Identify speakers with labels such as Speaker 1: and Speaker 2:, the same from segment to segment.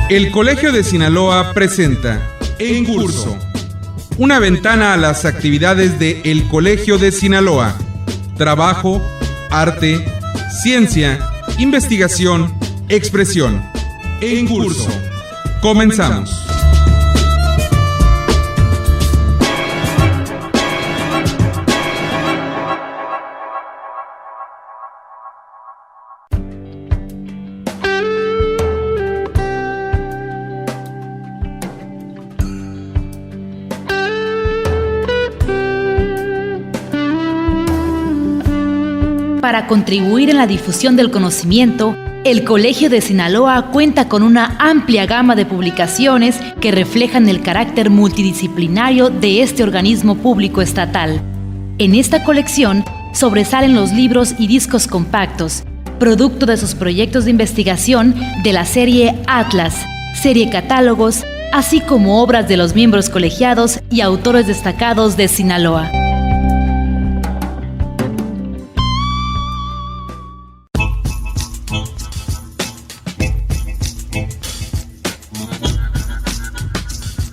Speaker 1: El Colegio de Sinaloa presenta En Curso, una ventana a las actividades de El Colegio de Sinaloa. Trabajo, arte, ciencia, investigación, expresión. En Curso. Comenzamos.
Speaker 2: Para contribuir en la difusión del conocimiento, el Colegio de Sinaloa cuenta con una amplia gama de publicaciones que reflejan el carácter multidisciplinario de este organismo público estatal. En esta colección sobresalen los libros y discos compactos, producto de sus proyectos de investigación de la serie Atlas, serie Catálogos, así como obras de los miembros colegiados y autores destacados de Sinaloa.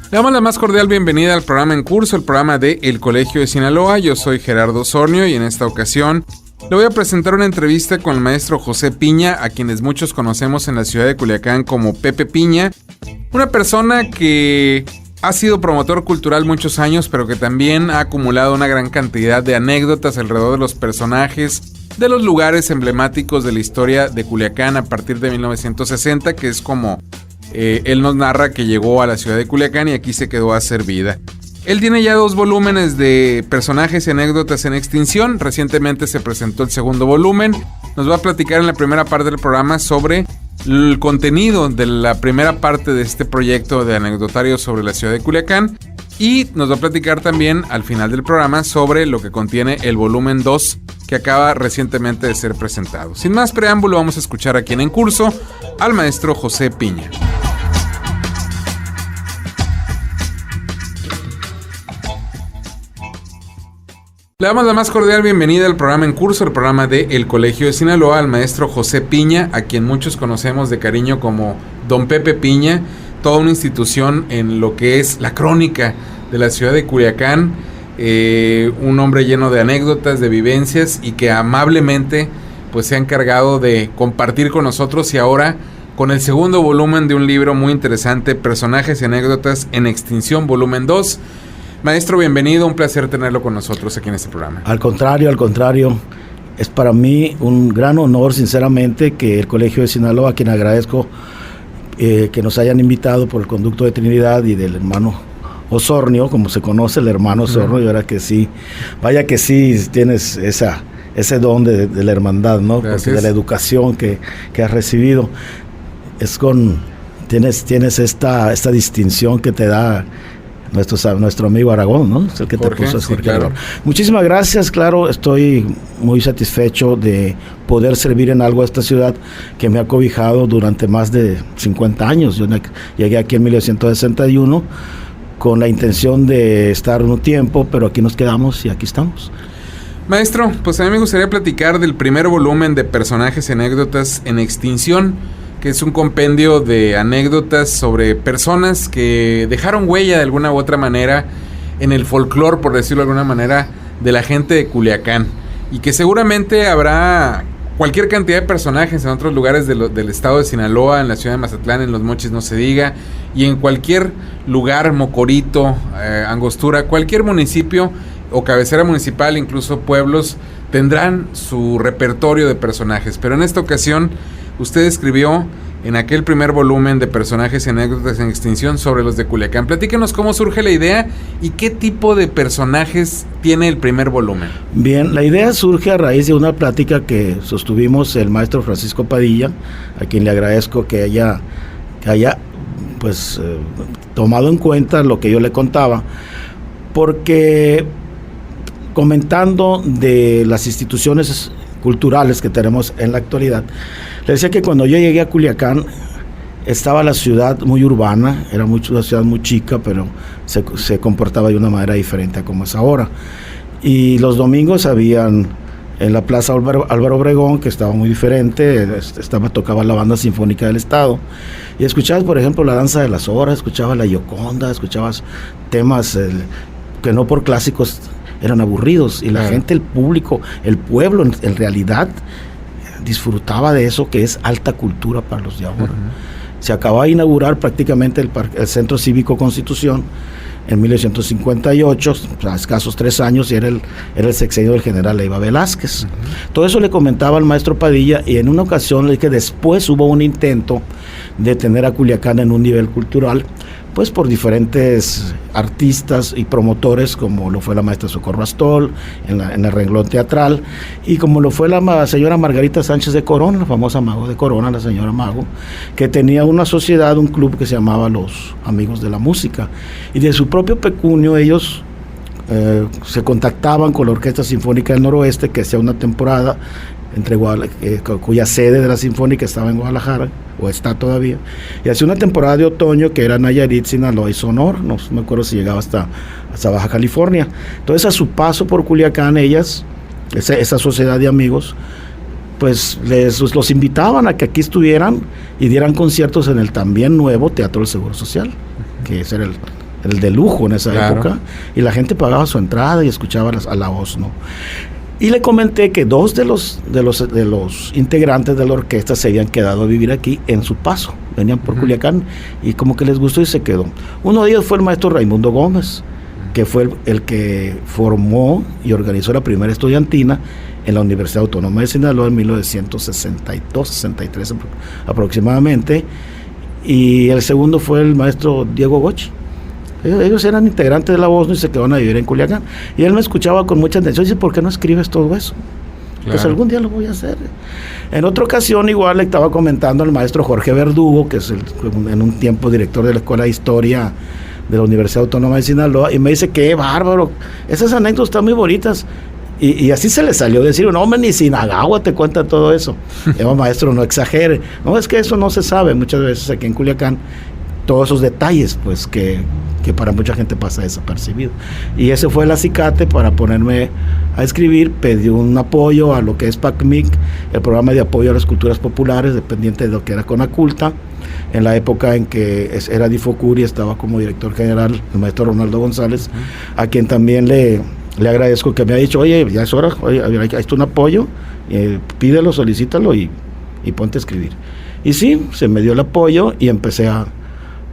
Speaker 3: Le damos la más cordial bienvenida al programa En Curso, el programa de El Colegio de Sinaloa. Yo soy Gerardo Osornio y en esta ocasión le voy a presentar una entrevista con el maestro José Piña, a quienes muchos conocemos en la ciudad de Culiacán como Pepe Piña. Una persona que ha sido promotor cultural muchos años, pero que también ha acumulado una gran cantidad de anécdotas alrededor de los personajes, de los lugares emblemáticos de la historia de Culiacán a partir de 1960, que es como él nos narra que llegó a la ciudad de Culiacán y aquí se quedó a hacer vida. Él tiene ya 2 volúmenes de personajes y anécdotas en extinción. Recientemente se presentó el segundo volumen. Nos va a platicar en la primera parte del programa sobre el contenido de la primera parte de este proyecto de anecdotario sobre la ciudad de Culiacán. Y nos va a platicar también al final del programa sobre lo que contiene el volumen 2 que acaba recientemente de ser presentado. Sin más preámbulo, vamos a escuchar aquí en Curso al maestro José Piña. Le damos la más cordial bienvenida al programa En Curso, el programa de El Colegio de Sinaloa, al maestro José Piña, a quien muchos conocemos de cariño como Don Pepe Piña, toda una institución en lo que es la crónica de la ciudad de Culiacán, un hombre lleno de anécdotas, de vivencias y que amablemente pues se ha encargado de compartir con nosotros, y ahora con el segundo volumen de un libro muy interesante, Personajes y Anécdotas en Extinción, volumen 2. Maestro, bienvenido, un placer tenerlo con nosotros aquí en este programa.
Speaker 4: Al contrario, es para mí un gran honor, sinceramente, que el Colegio de Sinaloa, a quien agradezco que nos hayan invitado por el conducto de Trinidad y del hermano Osornio, como se conoce el hermano Osornio, y ahora que sí, vaya que sí tienes ese don de la hermandad, ¿no? Porque de la educación que has recibido. Tienes esta distinción que te da nuestro amigo Aragón, ¿no? Es el que Jorge, te puso, Jorge. Sí, claro. Muchísimas gracias, claro, estoy muy satisfecho de poder servir en algo a esta ciudad que me ha cobijado durante más de 50 años. Yo llegué aquí en 1961 con la intención de estar un tiempo, pero aquí nos quedamos y aquí estamos.
Speaker 3: Maestro, pues a mí me gustaría platicar del primer volumen de Personajes y Anécdotas en Extinción, que es un compendio de anécdotas sobre personas que dejaron huella de alguna u otra manera en el folclore, por decirlo de alguna manera, de la gente de Culiacán, y que seguramente habrá cualquier cantidad de personajes en otros lugares del estado de Sinaloa, en la ciudad de Mazatlán, en Los Mochis no se diga, y en cualquier lugar, Mocorito, Angostura, cualquier municipio o cabecera municipal, incluso pueblos, tendrán su repertorio de personajes. Pero en esta ocasión usted escribió en aquel primer volumen de Personajes y Anécdotas en Extinción sobre los de Culiacán. Platíquenos cómo surge la idea y qué tipo de personajes tiene el primer volumen. Bien, la idea surge a raíz de una plática que sostuvimos el maestro Francisco Padilla, a quien le agradezco que haya tomado en cuenta lo que yo le contaba, porque comentando de las instituciones culturales que tenemos en la actualidad, le decía que cuando yo llegué a Culiacán estaba la ciudad muy urbana, era una ciudad muy chica, pero se comportaba de una manera diferente a como es ahora. Y los domingos habían
Speaker 4: en la Plaza Álvaro Obregón, que estaba muy diferente, tocaba la Banda Sinfónica del Estado, y escuchabas, por ejemplo, la Danza de las Horas, escuchabas la Gioconda, escuchabas temas que no por clásicos eran aburridos, y la gente, el público, el pueblo, en realidad, disfrutaba de eso que es alta cultura para los de ahora. Se acababa de inaugurar prácticamente el Centro Cívico Constitución en 1958, a escasos 3 años, y era el sexenio del general Leiva Velázquez. Todo eso le comentaba al maestro Padilla, y en una ocasión le dije que después hubo un intento de tener a Culiacán en un nivel cultural, pues por diferentes artistas y promotores, como lo fue la maestra Socorro Astol en el renglón teatral, y como lo fue la señora Margarita Sánchez de Corona, la famosa Mago de Corona, la señora Mago, que tenía una sociedad, un club que se llamaba Los Amigos de la Música, y de su propio pecunio ellos se contactaban con la Orquesta Sinfónica del Noroeste, que hacía una temporada cuya sede de la Sinfónica estaba en Guadalajara, o está todavía, y hacía una temporada de otoño que era Nayarit, Sinaloa y Sonora, no me acuerdo si llegaba hasta Baja California. Entonces, a su paso por Culiacán, esa sociedad de amigos, pues los invitaban a que aquí estuvieran y dieran conciertos en el también nuevo Teatro del Seguro Social, que ese era el de lujo en esa época, y la gente pagaba su entrada y escuchaba a la voz, ¿no? Y le comenté que 2 de los integrantes de la orquesta se habían quedado a vivir aquí en su paso, venían por Culiacán, y como que les gustó y se quedó. Uno de ellos fue el maestro Raimundo Gómez, que fue el que formó y organizó la primera estudiantina en la Universidad Autónoma de Sinaloa en 1962-63 aproximadamente, y el segundo fue el maestro Diego Gochi. Ellos eran integrantes de la voz, ¿no? Y se quedaron a vivir en Culiacán. Y él me escuchaba con mucha atención y dice, ¿por qué no escribes todo eso? Pues algún día lo voy a hacer. En otra ocasión igual le estaba comentando al maestro Jorge Verdugo, que es en un tiempo director de la Escuela de Historia de la Universidad Autónoma de Sinaloa, y me dice, qué bárbaro, esas anécdotas están muy bonitas. Y así se le salió decir, no, hombre, ni Sinagagua te cuenta todo eso. Digo, maestro, no exagere. No, es que eso no se sabe muchas veces aquí en Culiacán, todos esos detalles, pues que para mucha gente pasa desapercibido. Y ese fue el acicate para ponerme a escribir. Pedí un apoyo a lo que es PACMIC, el programa de apoyo a las culturas populares, dependiente de lo que era Conaculta, en la época en que era Difocur y estaba como director general el maestro Ronaldo González, a quien también le agradezco que me ha dicho, oye, ya es hora, oye, ahí está un apoyo, pídelo, solicítalo y ponte a escribir. Y sí, se me dio el apoyo y empecé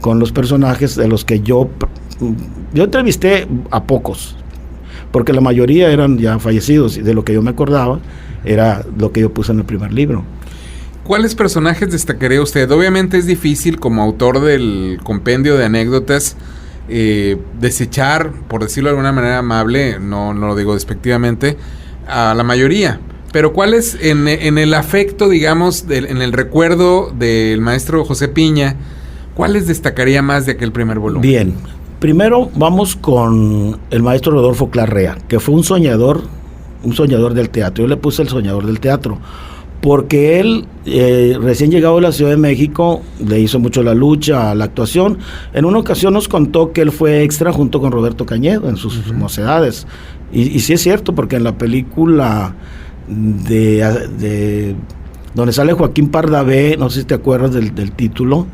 Speaker 4: con los personajes de los que yo entrevisté a pocos, porque la mayoría eran ya fallecidos, y de lo que yo me acordaba era lo que yo puse en el primer libro.
Speaker 3: ¿Cuáles personajes destacaría usted? Obviamente es difícil, como autor del compendio de anécdotas, desechar, por decirlo de alguna manera amable, no lo digo despectivamente, a la mayoría. Pero ¿cuáles en el afecto, digamos, en el recuerdo del maestro José Piña, cuáles destacaría más de aquel primer volumen? Bien,
Speaker 4: primero vamos con el maestro Rodolfo Clarrea, que fue un soñador del teatro. Yo le puse el soñador del teatro, porque él, recién llegado a la Ciudad de México, le hizo mucho la lucha a la actuación. En una ocasión nos contó que él fue extra junto con Roberto Cañedo en sus mocedades. Y sí es cierto, porque en la película de donde sale Joaquín Pardavé, no sé si te acuerdas del título,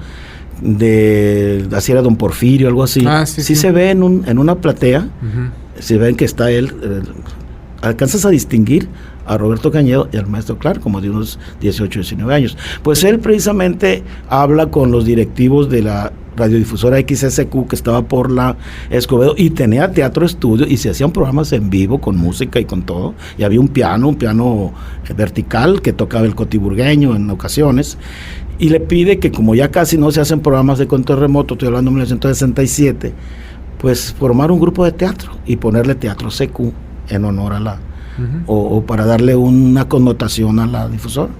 Speaker 4: así era Don Porfirio, algo así. Sí se ve en una platea, se ven que está él, alcanzas a distinguir a Roberto Cañedo y al maestro Clark, como de unos 18, 19 años. Pues él precisamente habla con los directivos de la radiodifusora XSQ, que estaba por la Escobedo, y tenía teatro estudio, y se hacían programas en vivo con música y con todo, y había un piano vertical que tocaba el cotiburgueño en ocasiones, y le pide que, como ya casi no se hacen programas de control remoto, estoy hablando de 1967, pues formar un grupo de teatro y ponerle Teatro CQ en honor a o para darle una connotación a la difusora.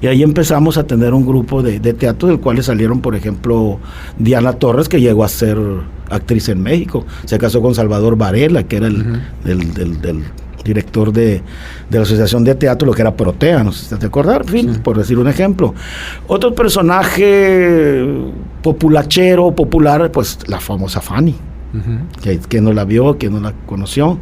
Speaker 4: Y ahí empezamos a tener un grupo de teatro, del cual salieron, por ejemplo, Diana Torres, que llegó a ser actriz en México, se casó con Salvador Varela, que era el director de la Asociación de Teatro, lo que era Protea, no sé si te acordás, en fin, por decir un ejemplo. Otro personaje popular, pues la famosa Fanny. que no la vio, que no la conoció.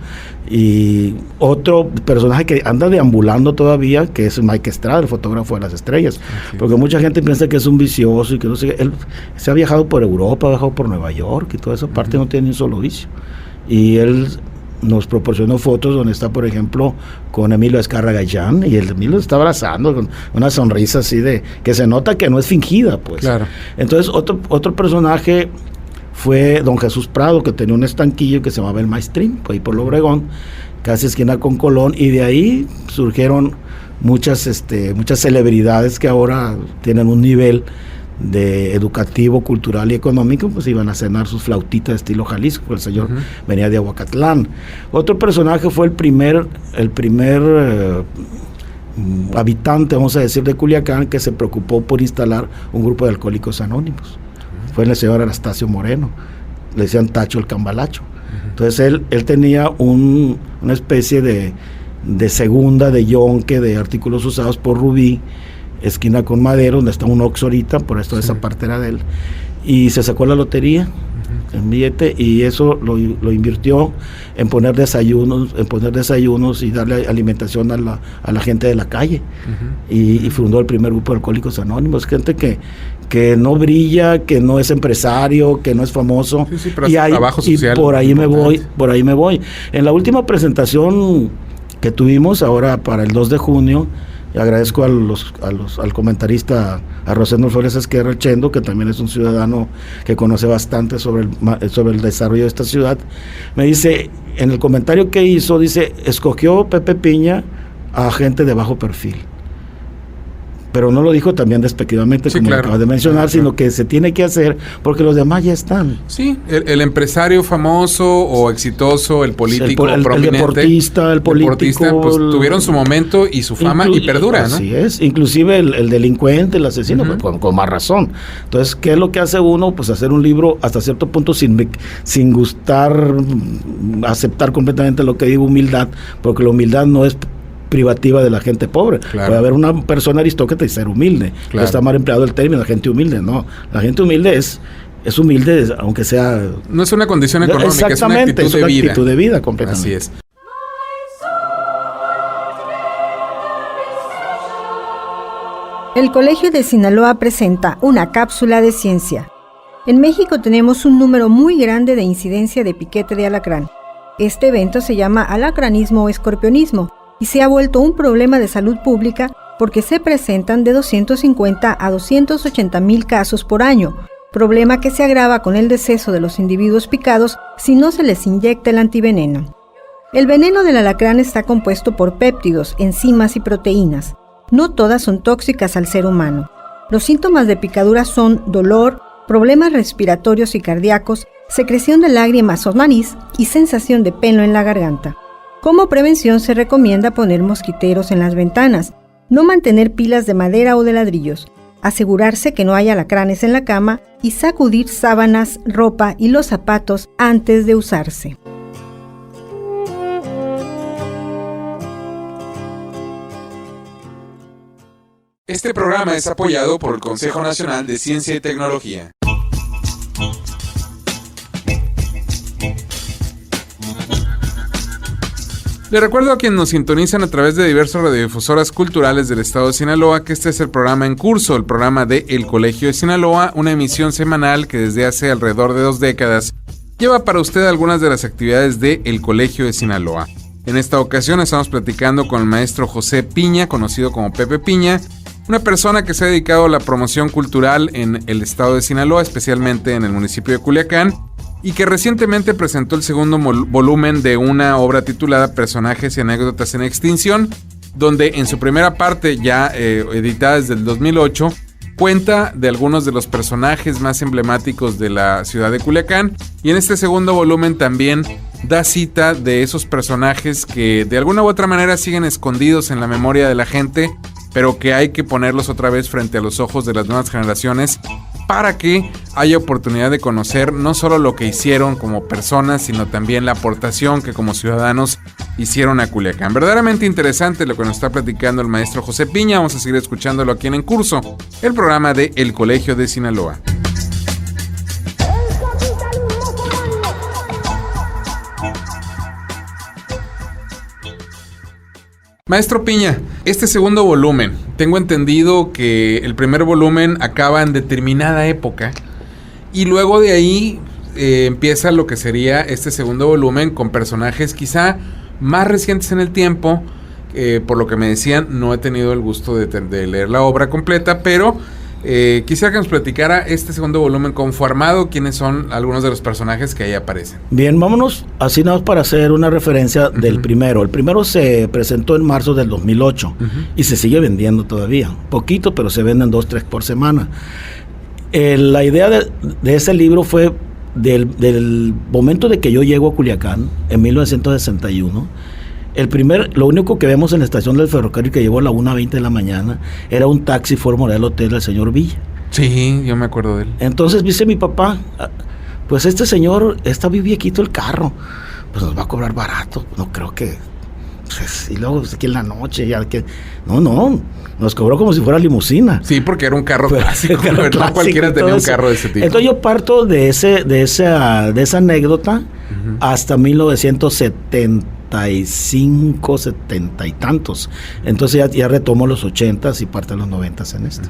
Speaker 4: Y otro personaje que anda deambulando todavía, que es Mike Estrada, el fotógrafo de las estrellas, porque mucha gente piensa que es un vicioso y que no sé, él se ha viajado por Europa, ha viajado por Nueva York y toda esa parte, no tiene ni un solo vicio. Y él nos proporcionó fotos donde está, por ejemplo, con Emilio Azcárraga Gallán, y el Emilio está abrazando con una sonrisa así de que se nota que no es fingida, pues.
Speaker 3: Claro.
Speaker 4: Entonces otro personaje fue don Jesús Prado, que tenía un estanquillo que se llamaba El Maestrín, ahí por Lo Obregón, casi esquina con Colón, y de ahí surgieron muchas celebridades que ahora tienen un nivel de educativo, cultural y económico, pues iban a cenar sus flautitas de estilo Jalisco. El señor venía de Aguacatlán. Otro personaje fue el primer habitante, vamos a decir, de Culiacán, que se preocupó por instalar un grupo de alcohólicos anónimos. Fue el señor Anastasio Moreno, le decían Tacho el Cambalacho. Entonces él tenía una especie de segunda, de yonque, de artículos usados por Rubí, esquina con Madero, donde está un Oxxo ahorita, por esto esa parte era de él, y se sacó la lotería, el billete, y eso lo invirtió en poner desayunos y darle alimentación a la gente de la calle, y fundó el primer grupo de Alcohólicos Anónimos, gente que no brilla, que no es empresario, que no es famoso,
Speaker 3: pero y trabajo social,
Speaker 4: por ahí me voy. En la última presentación que tuvimos ahora para el 2 de junio, y agradezco al comentarista, a Rosendo Flores Esquerra Chendo, que también es un ciudadano que conoce bastante sobre el desarrollo de esta ciudad. Me dice, en el comentario que hizo, dice, escogió Pepe Piña a gente de bajo perfil. Pero no lo dijo también despectivamente, como lo acabas de mencionar, sino que se tiene que hacer porque los demás ya están.
Speaker 3: Sí, el empresario famoso o exitoso, el político prominente,
Speaker 4: el político,
Speaker 3: pues tuvieron su momento y su fama y perdura, ¿no?
Speaker 4: Así es, inclusive el delincuente, el asesino, pues, con más razón. Entonces, ¿qué es lo que hace uno? Pues hacer un libro hasta cierto punto sin gustar, aceptar completamente lo que digo, humildad, porque la humildad no es privativa de la gente pobre. Puede haber una persona aristócrata y ser humilde. Está mal empleado el término, la gente humilde, no. La gente humilde es humilde, aunque sea...
Speaker 3: No es una condición económica, es una actitud
Speaker 4: de vida completamente.
Speaker 3: Así es.
Speaker 5: El Colegio de Sinaloa presenta una cápsula de ciencia. En México tenemos un número muy grande de incidencia de piquete de alacrán. Este evento se llama alacranismo o escorpionismo, y se ha vuelto un problema de salud pública porque se presentan de 250 a 280,000 casos por año, problema que se agrava con el deceso de los individuos picados si no se les inyecta el antiveneno. El veneno del alacrán está compuesto por péptidos, enzimas y proteínas. No todas son tóxicas al ser humano. Los síntomas de picadura son dolor, problemas respiratorios y cardíacos, secreción de lágrimas o nariz y sensación de pelo en la garganta. Como prevención se recomienda poner mosquiteros en las ventanas, no mantener pilas de madera o de ladrillos, asegurarse que no haya alacranes en la cama y sacudir sábanas, ropa y los zapatos antes de usarse.
Speaker 3: Este programa es apoyado por el Consejo Nacional de Ciencia y Tecnología. Le recuerdo a quienes nos sintonizan a través de diversas radiodifusoras culturales del estado de Sinaloa que este es el programa en curso, el programa de El Colegio de Sinaloa, una emisión semanal que desde hace alrededor de 2 décadas lleva para usted algunas de las actividades de El Colegio de Sinaloa. En esta ocasión estamos platicando con el maestro José Piña, conocido como Pepe Piña, una persona que se ha dedicado a la promoción cultural en el estado de Sinaloa, especialmente en el municipio de Culiacán, y que recientemente presentó el segundo volumen de una obra titulada Personajes y anécdotas en extinción, donde en su primera parte, ya editada desde el 2008, cuenta de algunos de los personajes más emblemáticos de la ciudad de Culiacán, y en este segundo volumen también da cita de esos personajes que de alguna u otra manera siguen escondidos en la memoria de la gente, pero que hay que ponerlos otra vez frente a los ojos de las nuevas generaciones para que haya oportunidad de conocer no solo lo que hicieron como personas, sino también la aportación que como ciudadanos hicieron a Culiacán. Verdaderamente interesante lo que nos está platicando el maestro José Piña. Vamos a seguir escuchándolo aquí en Curso, el programa de El Colegio de Sinaloa. Maestro Piña, este segundo volumen, tengo entendido que el primer volumen acaba en determinada época y luego de ahí empieza lo que sería este segundo volumen con personajes quizá más recientes en el tiempo. Por lo que me decían, no he tenido el gusto de leer la obra completa, pero quisiera que nos platicara este segundo volumen cómo fue armado, quiénes son algunos de los personajes que ahí aparecen.
Speaker 4: Bien, vámonos así nada más para hacer una referencia del primero. El primero se presentó en marzo del 2008 y se sigue vendiendo todavía, poquito, pero se venden 2-3 por semana. La idea de ese libro fue del momento de que yo llego a Culiacán en 1961. Lo único que vemos en la estación del ferrocarril que llegó a la 1:20 de la mañana era un taxi Fórmula del hotel del señor Villa.
Speaker 3: Sí, yo me acuerdo de él.
Speaker 4: Entonces dice mi papá, pues este señor está muy viejito el carro, pues nos va a cobrar barato, no creo que... Pues, y luego aquí en la noche ya que... No, nos cobró como si fuera limusina.
Speaker 3: Sí, porque era un carro clásico, ¿verdad? No cualquiera tenía un carro de ese tipo.
Speaker 4: Entonces yo parto de esa anécdota hasta 1975, 70 y tantos. Entonces ya retomo los 80s y parte de los 90s en este.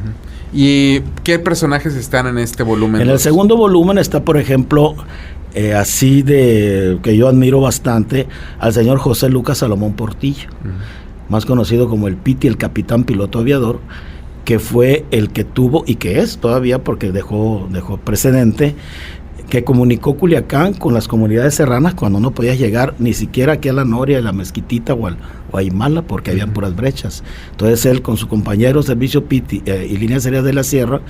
Speaker 3: ¿Y qué personajes están en este volumen?
Speaker 4: En el segundo volumen está, por ejemplo, que yo admiro bastante, al señor José Lucas Salomón Portillo, más conocido como el Piti, el capitán piloto aviador, que fue el que tuvo, y que es todavía porque dejó precedente, que comunicó Culiacán con las comunidades serranas cuando no podías llegar ni siquiera aquí a La Noria, a La Mezquitita o a Aymala, porque habían puras brechas. Entonces él, con su compañero Servicio Piti y Líneas Aéreas de la Sierra,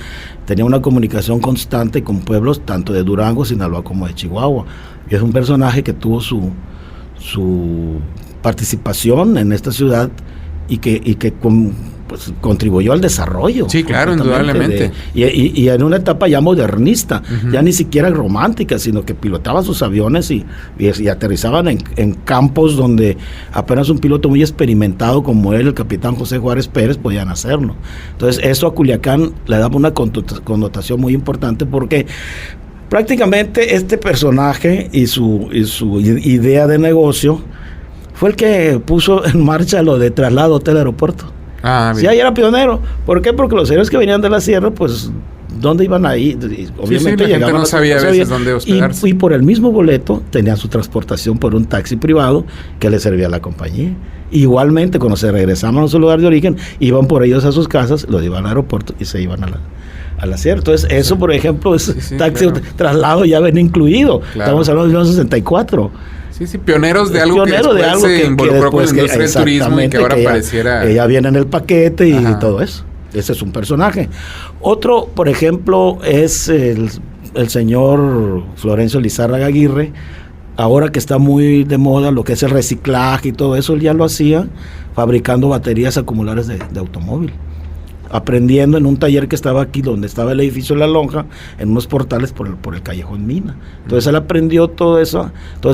Speaker 4: tenía una comunicación constante con pueblos tanto de Durango, Sinaloa como de Chihuahua. Y es un personaje que tuvo su participación en esta ciudad y que contribuyó al desarrollo.
Speaker 3: Sí, claro, indudablemente.
Speaker 4: Y en una etapa ya modernista, ya ni siquiera romántica, sino que pilotaba sus aviones y aterrizaban en campos donde apenas un piloto muy experimentado como él, el capitán José Juárez Pérez, podían hacerlo. Entonces eso a Culiacán le daba una connotación muy importante porque prácticamente este personaje y su idea de negocio fue el que puso en marcha lo de traslado hotel-aeropuerto. Sí, ahí era pionero. ¿Por qué? Porque los señores que venían de la sierra, pues, ¿dónde iban ahí?
Speaker 3: Obviamente la gente no sabía a veces dónde hospedarse.
Speaker 4: Y por el mismo boleto tenían su transportación por un taxi privado que les servía a la compañía. Igualmente, cuando se regresaban a su lugar de origen, iban por ellos a sus casas, los llevaban al aeropuerto y se iban a la sierra. Entonces, eso, por ejemplo, es taxi, claro. Traslado ya venía incluido. Claro. Estamos hablando de 1964.
Speaker 3: Sí, pioneros de algo que después se involucró con la industria del turismo y que ahora pareciera...
Speaker 4: Ya viene en el paquete y todo eso. Ese es un personaje. Otro, por ejemplo, es el señor Florencio Lizárraga Aguirre. Ahora que está muy de moda lo que es el reciclaje y todo eso, él ya lo hacía fabricando baterías acumulares de automóvil. Aprendiendo en un taller que estaba aquí, donde estaba el edificio de La Lonja, en unos portales por el Callejón Mina. Entonces él aprendió toda esa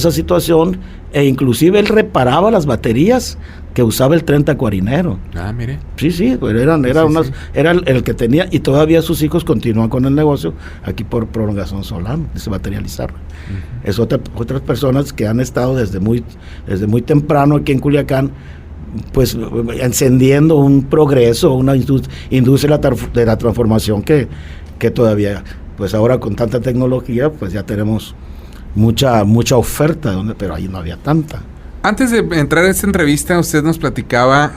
Speaker 4: situación, e inclusive él reparaba las baterías que usaba el tren tacuarinero.
Speaker 3: Mire.
Speaker 4: Sí, pues era el que tenía, y todavía sus hijos continúan con el negocio aquí por Prolongación Solano, ese batería Lizarra. Es otras personas que han estado desde muy temprano aquí en Culiacán, pues encendiendo un progreso, una industria de la transformación que todavía, pues ahora con tanta tecnología, pues ya tenemos mucha oferta, pero ahí no había tanta.
Speaker 3: Antes de entrar a esta entrevista, usted nos platicaba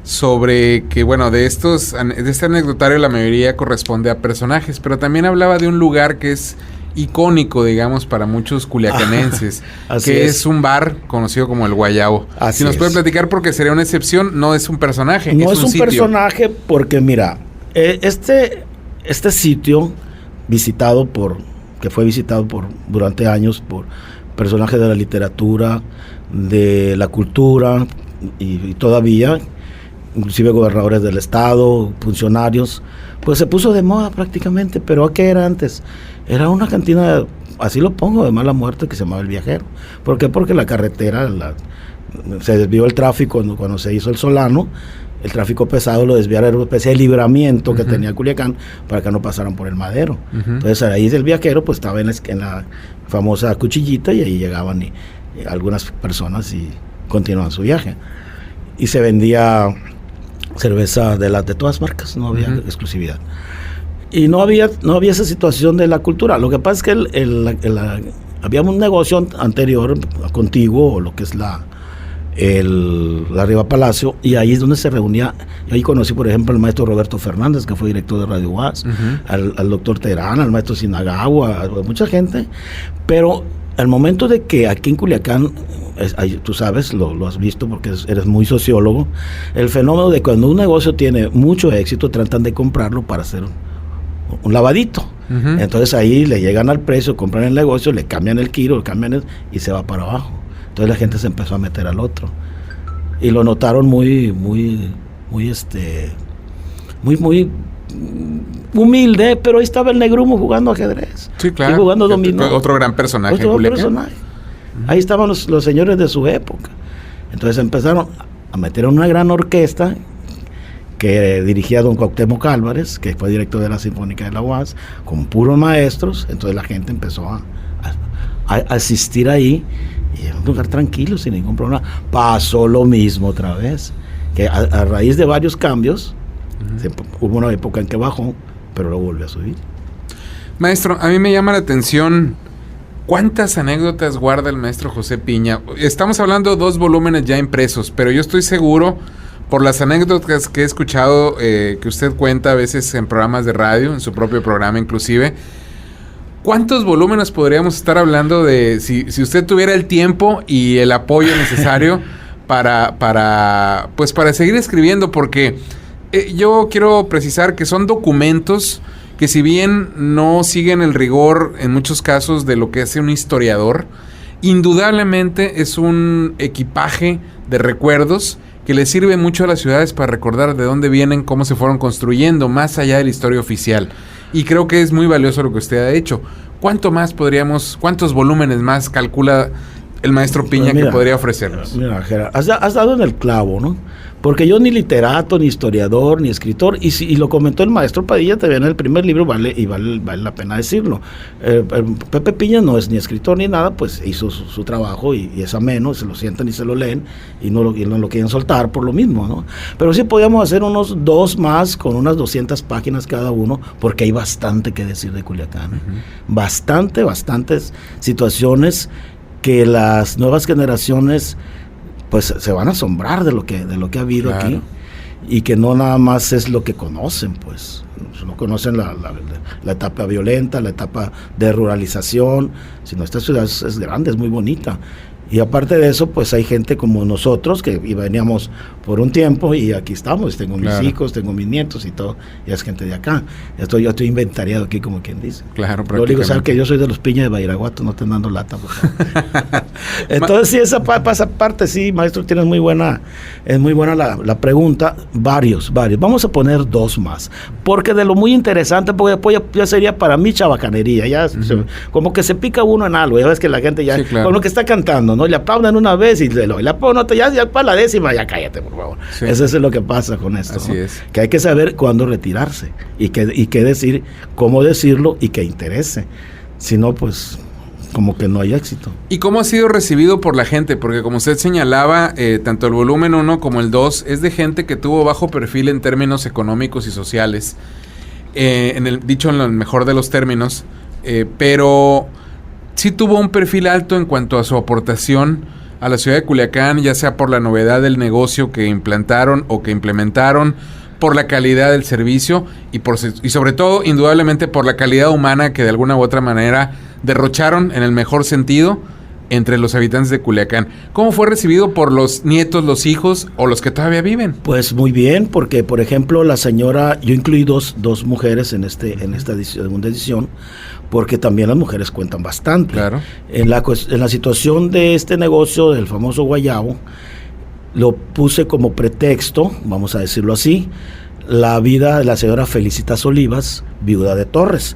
Speaker 3: sobre que, bueno, de este anecdotario la mayoría corresponde a personajes, pero también hablaba de un lugar que es icónico, digamos, para muchos culiacanenses, que es un bar conocido como el Guayabo. Si nos puede platicar, porque sería una excepción, no es un personaje,
Speaker 4: no es un personaje, porque mira, este sitio que fue visitado durante años por personajes de la literatura, de la cultura y todavía, inclusive gobernadores del estado, funcionarios, pues se puso de moda prácticamente. Pero ¿a qué era antes? Era una cantina, así lo pongo, de mala muerte, que se llamaba El Viajero. ¿Por qué? Porque la carretera, se desvió el tráfico cuando se hizo el Solano, el tráfico pesado lo desviaron, era una especie de libramiento que tenía Culiacán para que no pasaran por el Madero. Entonces ahí del Viajero pues estaba en la famosa cuchillita, y ahí llegaban y algunas personas y continuaban su viaje. y se vendía cerveza de todas marcas, no había exclusividad. Y no había esa situación de la cultura. Lo que pasa es que había un negocio anterior, contiguo, o lo que es la Riva Palacio, y ahí es donde se reunía. Yo ahí conocí, por ejemplo, al maestro Roberto Fernández, que fue director de Radio UAS, al doctor Terán, al maestro Sinagawa, a mucha gente. Pero al momento de que aquí en Culiacán, tú sabes, lo has visto porque eres muy sociólogo, el fenómeno de cuando un negocio tiene mucho éxito, tratan de comprarlo para hacer un lavadito. Entonces ahí le llegan al precio, compran el negocio, le cambian el kilo, y se va para abajo. Entonces la gente se empezó a meter al otro. Y lo notaron muy humilde, pero ahí estaba el Negrumo jugando ajedrez.
Speaker 3: Sí, claro.
Speaker 4: Y jugando dominó.
Speaker 3: Otro gran personaje.
Speaker 4: Ahí estaban los señores de su época. Entonces empezaron a meter en una gran orquesta que dirigía don Cuauhtémoc Álvarez, que fue director de la Sinfónica de la UAS, con puros maestros. Entonces la gente empezó a asistir ahí, y era un lugar tranquilo, sin ningún problema. Pasó lo mismo otra vez, que a raíz de varios cambios, hubo una época en que bajó, pero luego volvió a subir.
Speaker 3: Maestro, a mí me llama la atención cuántas anécdotas guarda el maestro José Piña. Estamos hablando de 2 volúmenes ya impresos, pero yo estoy seguro, por las anécdotas que he escuchado que usted cuenta a veces en programas de radio, en su propio programa inclusive, ¿cuántos volúmenes podríamos estar hablando de si usted tuviera el tiempo y el apoyo necesario para seguir escribiendo? Porque yo quiero precisar que son documentos que, si bien no siguen el rigor en muchos casos de lo que hace un historiador, indudablemente es un equipaje de recuerdos que le sirve mucho a las ciudades para recordar de dónde vienen, cómo se fueron construyendo, más allá de la historia oficial. Y creo que es muy valioso lo que usted ha hecho. ¿Cuántos volúmenes más calcula el maestro Piña que podría ofrecernos?
Speaker 4: Mira, Gerard, has dado en el clavo, ¿no? Porque yo ni literato, ni historiador, ni escritor, y lo comentó el maestro Padilla también en el primer libro, vale la pena decirlo. Pepe Piña no es ni escritor ni nada, pues hizo su trabajo y es ameno, se lo sientan y se lo leen, y no lo quieren soltar por lo mismo, ¿no? Pero sí podíamos hacer unos 2 más con unas 200 páginas cada uno, porque hay bastante que decir de Culiacán. Bastantes situaciones que las nuevas generaciones pues se van a asombrar de lo que ha habido aquí, y que no nada más es lo que conocen, pues no conocen la etapa violenta, la etapa de ruralización, sino esta ciudad es grande, es muy bonita. Y aparte de eso, pues hay gente como nosotros que veníamos por un tiempo y aquí estamos. Tengo mis hijos, tengo mis nietos y todo, y es gente de acá. Yo estoy inventariado aquí, como quien dice.
Speaker 3: Claro,
Speaker 4: prácticamente. Lo único es que yo soy de los Piña de Badiraguato, no te dando lata, por favor. Entonces, sí, esa parte, sí, maestro, tienes es muy buena la pregunta. Varios. Vamos a poner 2 más. Porque de lo muy interesante, porque después ya sería para mí chabacanería. Como que se pica uno en algo. Ya ves que la gente ya, con lo que está cantando, ¿no? Le aplaudan una vez y le aplaudan otra, ya para la 10ª, ya cállate, por favor. Sí. Eso es lo que pasa con esto.
Speaker 3: Así es.
Speaker 4: Que hay que saber cuándo retirarse y qué decir, cómo decirlo y que interese. Si no, pues como que no hay éxito.
Speaker 3: ¿Y cómo ha sido recibido por la gente? Porque como usted señalaba, tanto el volumen 1 como el 2 es de gente que tuvo bajo perfil en términos económicos y sociales, dicho en el mejor de los términos, pero sí tuvo un perfil alto en cuanto a su aportación a la ciudad de Culiacán, ya sea por la novedad del negocio que implantaron o que implementaron, por la calidad del servicio y sobre todo, indudablemente, por la calidad humana que de alguna u otra manera derrocharon, en el mejor sentido, entre los habitantes de Culiacán. ¿Cómo fue recibido por los nietos, los hijos o los que todavía viven?
Speaker 4: Pues muy bien, porque por ejemplo la señora, yo incluí dos mujeres en esta segunda edición, porque también las mujeres cuentan bastante.
Speaker 3: Claro.
Speaker 4: En la situación de este negocio del famoso guayabo, lo puse como pretexto, vamos a decirlo así, la vida de la señora Felicitas Olivas, viuda de Torres,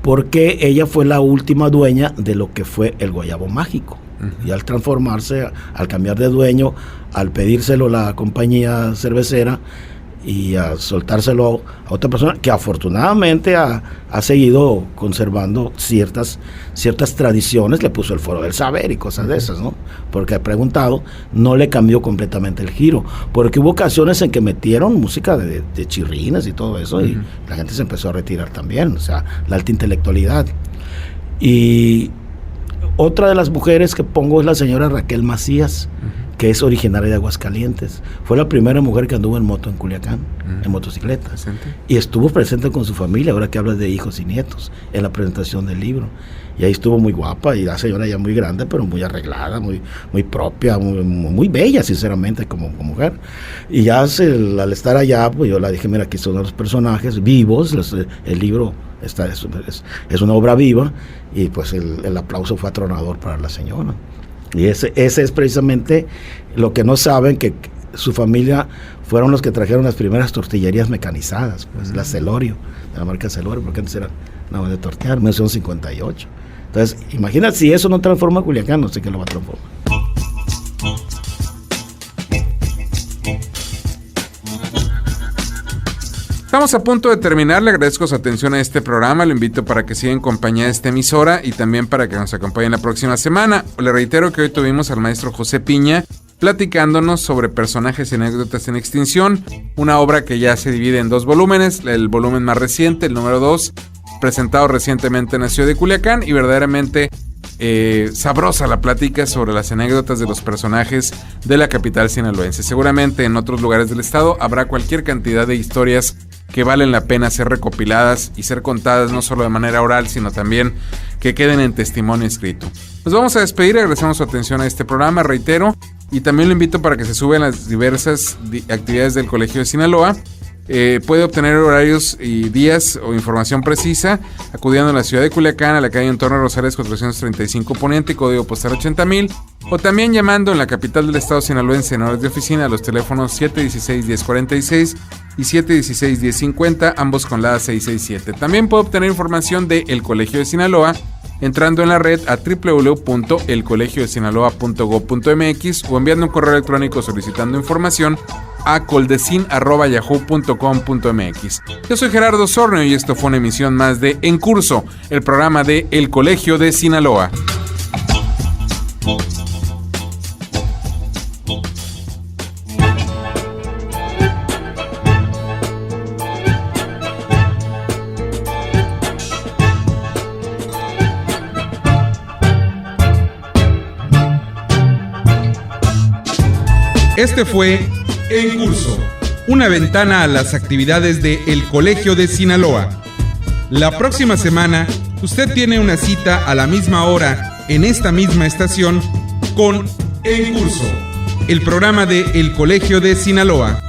Speaker 4: porque ella fue la última dueña de lo que fue el guayabo mágico. Y al transformarse, al cambiar de dueño, al pedírselo la compañía cervecera, y a soltárselo a otra persona que afortunadamente ha seguido conservando ciertas tradiciones, le puso el foro del saber y cosas de esas, ¿no? Porque he preguntado, no le cambió completamente el giro, porque hubo ocasiones en que metieron música de chirrines y todo eso, y la gente se empezó a retirar también, o sea, la alta intelectualidad. Y otra de las mujeres que pongo es la señora Raquel Macías, que es originaria de Aguascalientes. Fue la primera mujer que anduvo en moto en Culiacán, en motocicleta. Y estuvo presente con su familia, ahora que hablas de hijos y nietos, en la presentación del libro. Y ahí estuvo muy guapa, y la señora ya muy grande, pero muy arreglada, muy propia, muy bella, sinceramente, como mujer. Y ya al estar allá, pues yo le dije, mira, aquí son los personajes vivos, el libro es una obra viva, y pues el aplauso fue atronador para la señora. Y ese es precisamente lo que no saben, que su familia fueron los que trajeron las primeras tortillerías mecanizadas, pues la Celorio, de la marca Celorio, porque antes era nada de tortear, 1958. Entonces, imagínate, si eso no transforma a Culiacán, no sé qué lo va a transformar.
Speaker 3: Estamos a punto de terminar, le agradezco su atención a este programa, lo invito para que siga en compañía de esta emisora y también para que nos acompañen la próxima semana. Le reitero que hoy tuvimos al maestro José Piña platicándonos sobre personajes y anécdotas en extinción, una obra que ya se divide en 2 volúmenes, el volumen más reciente, el número 2, presentado recientemente en la ciudad de Culiacán, y verdaderamente sabrosa la plática sobre las anécdotas de los personajes de la capital sinaloense. Seguramente en otros lugares del estado habrá cualquier cantidad de historias que valen la pena ser recopiladas y ser contadas no solo de manera oral, sino también que queden en testimonio escrito. Nos vamos a despedir, agradecemos su atención a este programa, reitero, y también lo invito para que se suban las diversas actividades del Colegio de Sinaloa. Puede obtener horarios y días o información precisa acudiendo a la ciudad de Culiacán, a la calle Antonio Rosales 435 Poniente, código postal 80,000, o también llamando en la capital del estado sinaloense en horas de oficina a los teléfonos 716-1046 y 716-1050, ambos con la 667. También puede obtener información de El Colegio de Sinaloa entrando en la red a www.elcolegiodesinaloa.gov.mx o enviando un correo electrónico solicitando información a coldecin@yahoo.com.mx. Yo soy Gerardo Sornio y esto fue una emisión más de En Curso, el programa de El Colegio de Sinaloa.
Speaker 1: Este fue En Curso, una ventana a las actividades de El Colegio de Sinaloa. La próxima semana, usted tiene una cita a la misma hora en esta misma estación con En Curso, el programa de El Colegio de Sinaloa.